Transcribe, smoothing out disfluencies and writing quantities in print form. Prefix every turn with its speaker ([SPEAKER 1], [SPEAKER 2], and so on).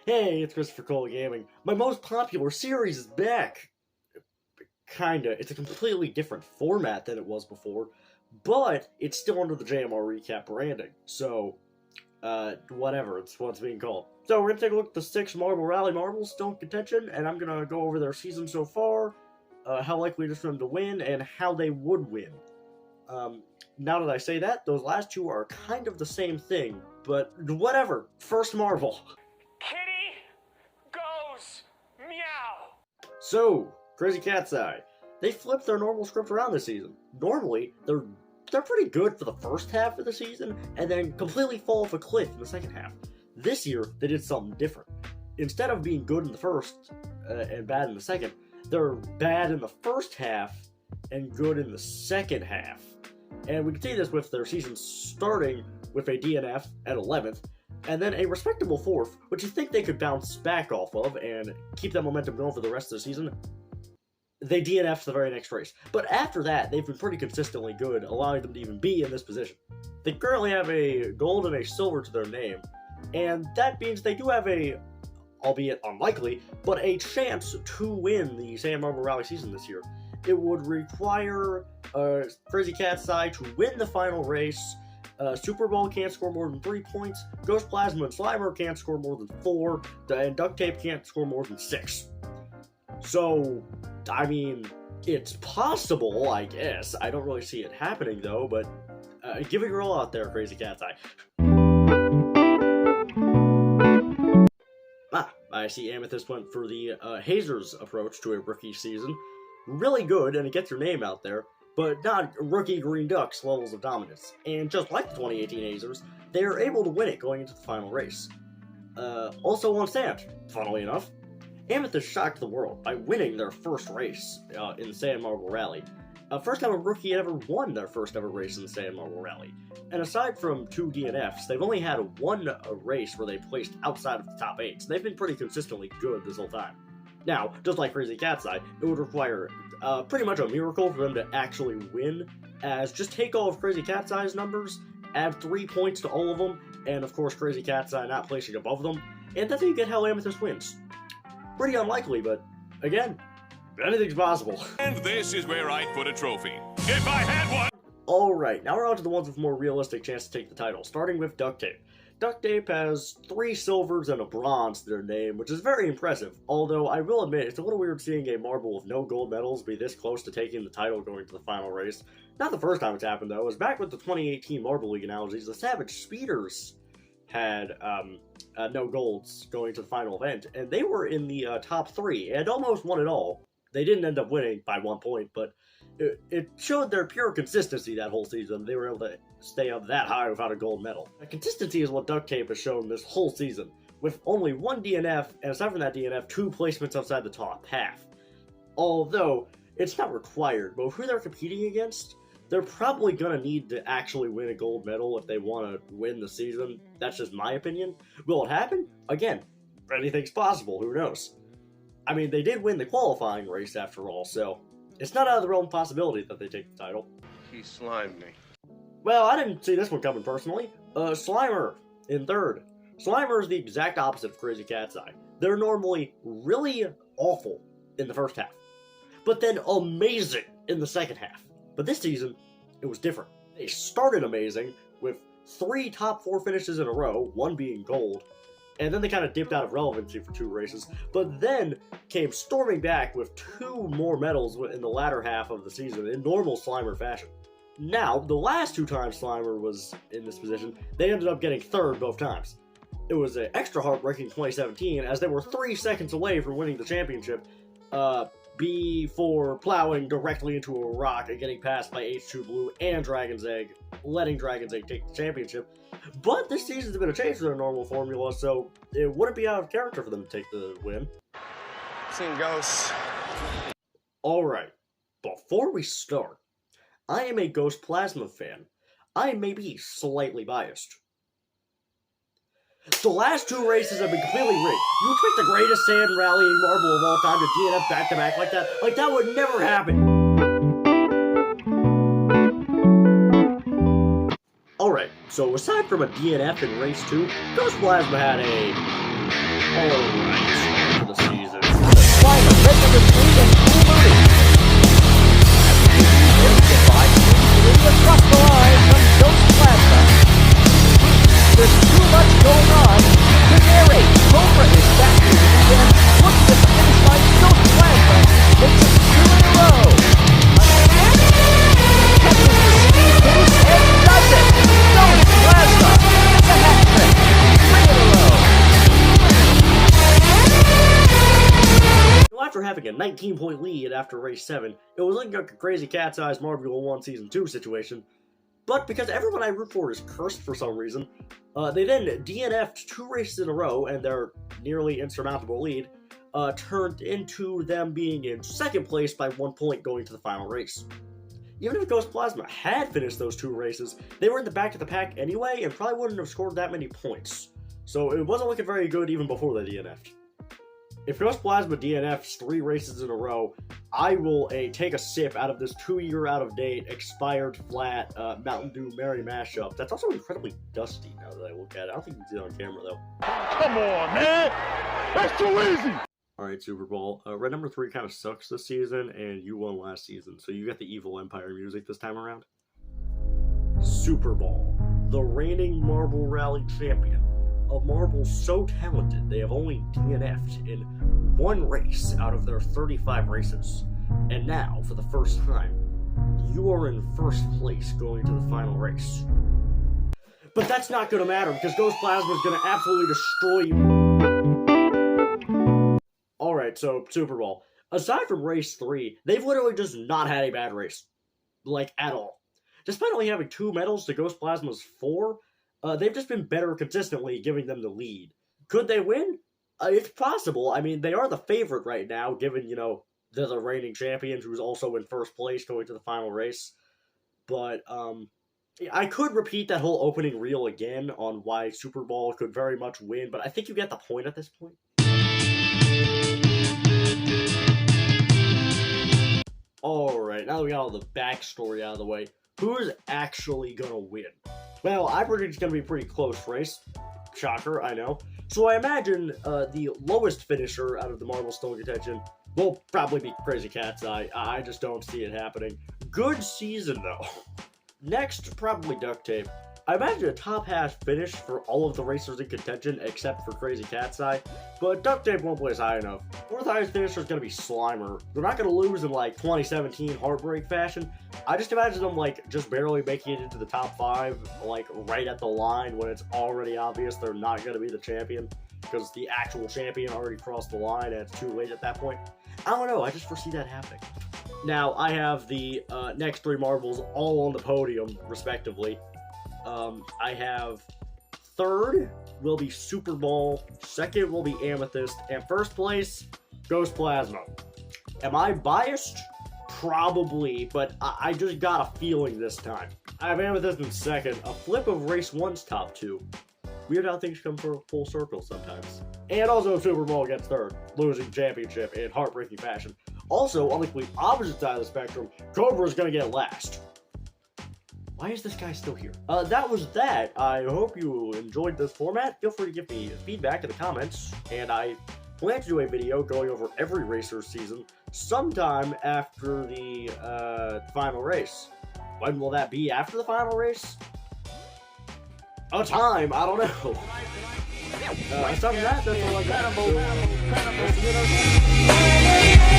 [SPEAKER 1] Hey, it's Christopher Cole Gaming. My most popular series is back. Kinda. It's a completely different format than it was before, but it's still under the JMR recap branding. So, whatever. It's what it's being called. So, we're gonna take a look at the 6 Marble Rally marbles still in contention, and I'm gonna go over their season so far, how likely it is for them to win, and how they would win. Now that I say that, those last two are kind of the same thing, but whatever. First marble.
[SPEAKER 2] Kitty goes meow.
[SPEAKER 1] So, Crazy Cat's Eye. They flipped their normal script around this season. Normally, they're pretty good for the first half of the season, and then completely fall off a cliff in the second half. This year, they did something different. Instead of being good in the first and bad in the second, they're bad in the first half and good in the second half. And we can see this with their season starting with a DNF at 11th, and then a respectable 4th, which you think they could bounce back off of and keep that momentum going for the rest of the season. They DNF'd the very next race. But after that, they've been pretty consistently good, allowing them to even be in this position. They currently have a gold and a silver to their name, and that means they do have a, albeit unlikely, but a chance to win the Sand Marble Rally season this year. It would require Crazy Cat's Eye to win the final race. Super Bowl can't score more than 3 points. Ghost Plasma and Slimer can't score more than 4. And Duct Tape can't score more than 6. So, I mean, it's possible, I guess. I don't really see it happening, though, but give it your all out there, Crazy Cat's Eye. I see Amethyst went for the Hazers approach to a rookie season. Really good, and it gets your name out there, but not rookie Green Ducks levels of dominance. And just like the 2018 Hazers, they are able to win it going into the final race. Also on sand, funnily enough, Amethyst shocked the world by winning their first race in the Sand Marble Rally. First time a rookie had ever won their first ever race in the Sand Marble Rally. And aside from 2 DNFs, they've only had one race where they placed outside of the top 8, so they've been pretty consistently good this whole time. Now, just like Crazy Cat's Eye, it would require pretty much a miracle for them to actually win, as just take all of Crazy Cat's Eye's numbers, add 3 points to all of them, and of course Crazy Cat's Eye not placing above them, and that's how you get how Amethyst wins. Pretty unlikely, but again, anything's possible.
[SPEAKER 3] And this is where I'd put a trophy, if I had one!
[SPEAKER 1] Alright, now we're on to the ones with more realistic chance to take the title, starting with Duct Tape. Duct Tape has 3 silvers and a bronze to their name, which is very impressive, although I will admit it's a little weird seeing a marble with no gold medals be this close to taking the title going to the final race. Not the first time it's happened though, it was back with the 2018 Marble League analogies, the Savage Speeders had no golds going to the final event, and they were in the top 3, and almost won it all. They didn't end up winning by 1 point, but it showed their pure consistency that whole season. They were able to stay up that high without a gold medal. Consistency is what Duct Tape has shown this whole season, with only 1 DNF, and aside from that DNF, 2 placements outside the top half. Although, it's not required, but who they're competing against, they're probably going to need to actually win a gold medal if they want to win the season. That's just my opinion. Will it happen? Again, anything's possible, who knows? I mean, they did win the qualifying race after all, so it's not out of the realm of possibility that they take the title.
[SPEAKER 4] He slimed me.
[SPEAKER 1] Well, I didn't see this one coming personally. Slimer in 3rd. Slimer is the exact opposite of Crazy Cat's Eye. They're normally really awful in the first half, but then amazing in the second half. But this season, it was different. They started amazing with 3 top 4 finishes in a row, 1 being gold, and then they kind of dipped out of relevancy for 2 races, but then came storming back with 2 more medals in the latter half of the season in normal Slimer fashion. Now, the last 2 times Slimer was in this position, they ended up getting 3rd both times. It was an extra heartbreaking 2017, as they were 3 seconds away from winning the championship, before plowing directly into a rock and getting passed by H2 Blue and Dragon's Egg, letting Dragon's Egg take the championship. But this season's a bit of change to their normal formula, so it wouldn't be out of character for them to take the win.
[SPEAKER 4] Seen ghosts.
[SPEAKER 1] Alright, before we start, I am a Ghost Plasma fan. I may be slightly biased. The last 2 races have been completely rigged. You expect the greatest sand rallying marble of all time to DNF back-to-back like that? Like, that would never happen. Alright, so aside from a DNF in race 2, Ghost Plasma had a Alright, for the season.
[SPEAKER 5] Slider, red number 3, and Cool Moody. There's the 5-3 across the line from Ghost Plasma. There's too much going on. To narrate, Cobra is back to the weekend. Looks at the finish line, Ghost Plasma makes it 2 in a row. Catches the speed boost and does it. Ghost Plasma, it's a hat trick. 3 in a row.
[SPEAKER 1] After having a 19-point lead after race 7, it was looking like a Crazy Cat's Eyes Marvel 1 Season 2 situation, but because everyone I root for is cursed for some reason, they then DNF'd 2 races in a row, and their nearly insurmountable lead turned into them being in second place by 1 point going to the final race. Even if Ghost Plasma had finished those 2 races, they were in the back of the pack anyway, and probably wouldn't have scored that many points, so it wasn't looking very good even before they DNF'd. If Ghost Plasma DNFs 3 races in a row, I will take a sip out of this 2-year out-of-date, expired flat Mountain Dew Mary mashup. That's also incredibly dusty now that I look at it. I don't think you can see it on camera, though.
[SPEAKER 2] Come on, man! That's too easy!
[SPEAKER 1] Alright, Super Bowl. Red number 3 kind of sucks this season, and you won last season, so you got the Evil Empire music this time around. Super Bowl. The reigning Marble Rally champion. A Marble so talented they have only DNF'd in 1 race out of their 35 races. And now, for the first time, you are in first place going to the final race. But that's not going to matter because Ghost Plasma is going to absolutely destroy you. Alright, so Super Bowl. Aside from race 3, they've literally just not had a bad race. Like, at all. Despite only having 2 medals to Ghost Plasma's 4, they've just been better consistently, giving them the lead. Could they win? It's possible. I mean, they are the favorite right now, given, they're the reigning champions who's also in first place going to the final race. But, I could repeat that whole opening reel again on why Super Bowl could very much win, but I think you get the point at this point. Alright, now that we got all the backstory out of the way, who's actually gonna win? Well, I predict it's going to be a pretty close race. Shocker, I know. So I imagine the lowest finisher out of the Marble still in contention will probably be Crazy Cat's Eye. I just don't see it happening. Good season, though. Next, probably Duct Tape. I imagine a top-half finish for all of the racers in contention except for Crazy Cat's Eye, but Duct Tape won't place high enough. Fourth highest finisher is going to be Slimer. They're not going to lose in, 2017 Heartbreak fashion. I just imagine them, just barely making it into the top 5, right at the line when it's already obvious they're not going to be the champion, because the actual champion already crossed the line and it's too late at that point. I don't know, I just foresee that happening. Now, I have the next 3 marbles all on the podium, respectively. I have 3rd will be Super Bowl, 2nd will be Amethyst, and 1st place, Ghost Plasma. Am I biased? Probably, but I just got a feeling this time. I have Amethyst in 2nd, a flip of race 1's top 2. Weird how things come full circle sometimes. And also Super Bowl gets 3rd, losing championship in heartbreaking fashion. Also, on the complete opposite side of the spectrum, Cobra's gonna get last. Why is this guy still here? That was that. I hope you enjoyed this format. Feel free to give me feedback in the comments. And I plan to do a video going over every racer's season sometime after the final race. When will that be after the final race? A time, I don't know. Aside from that, that's all I got. So,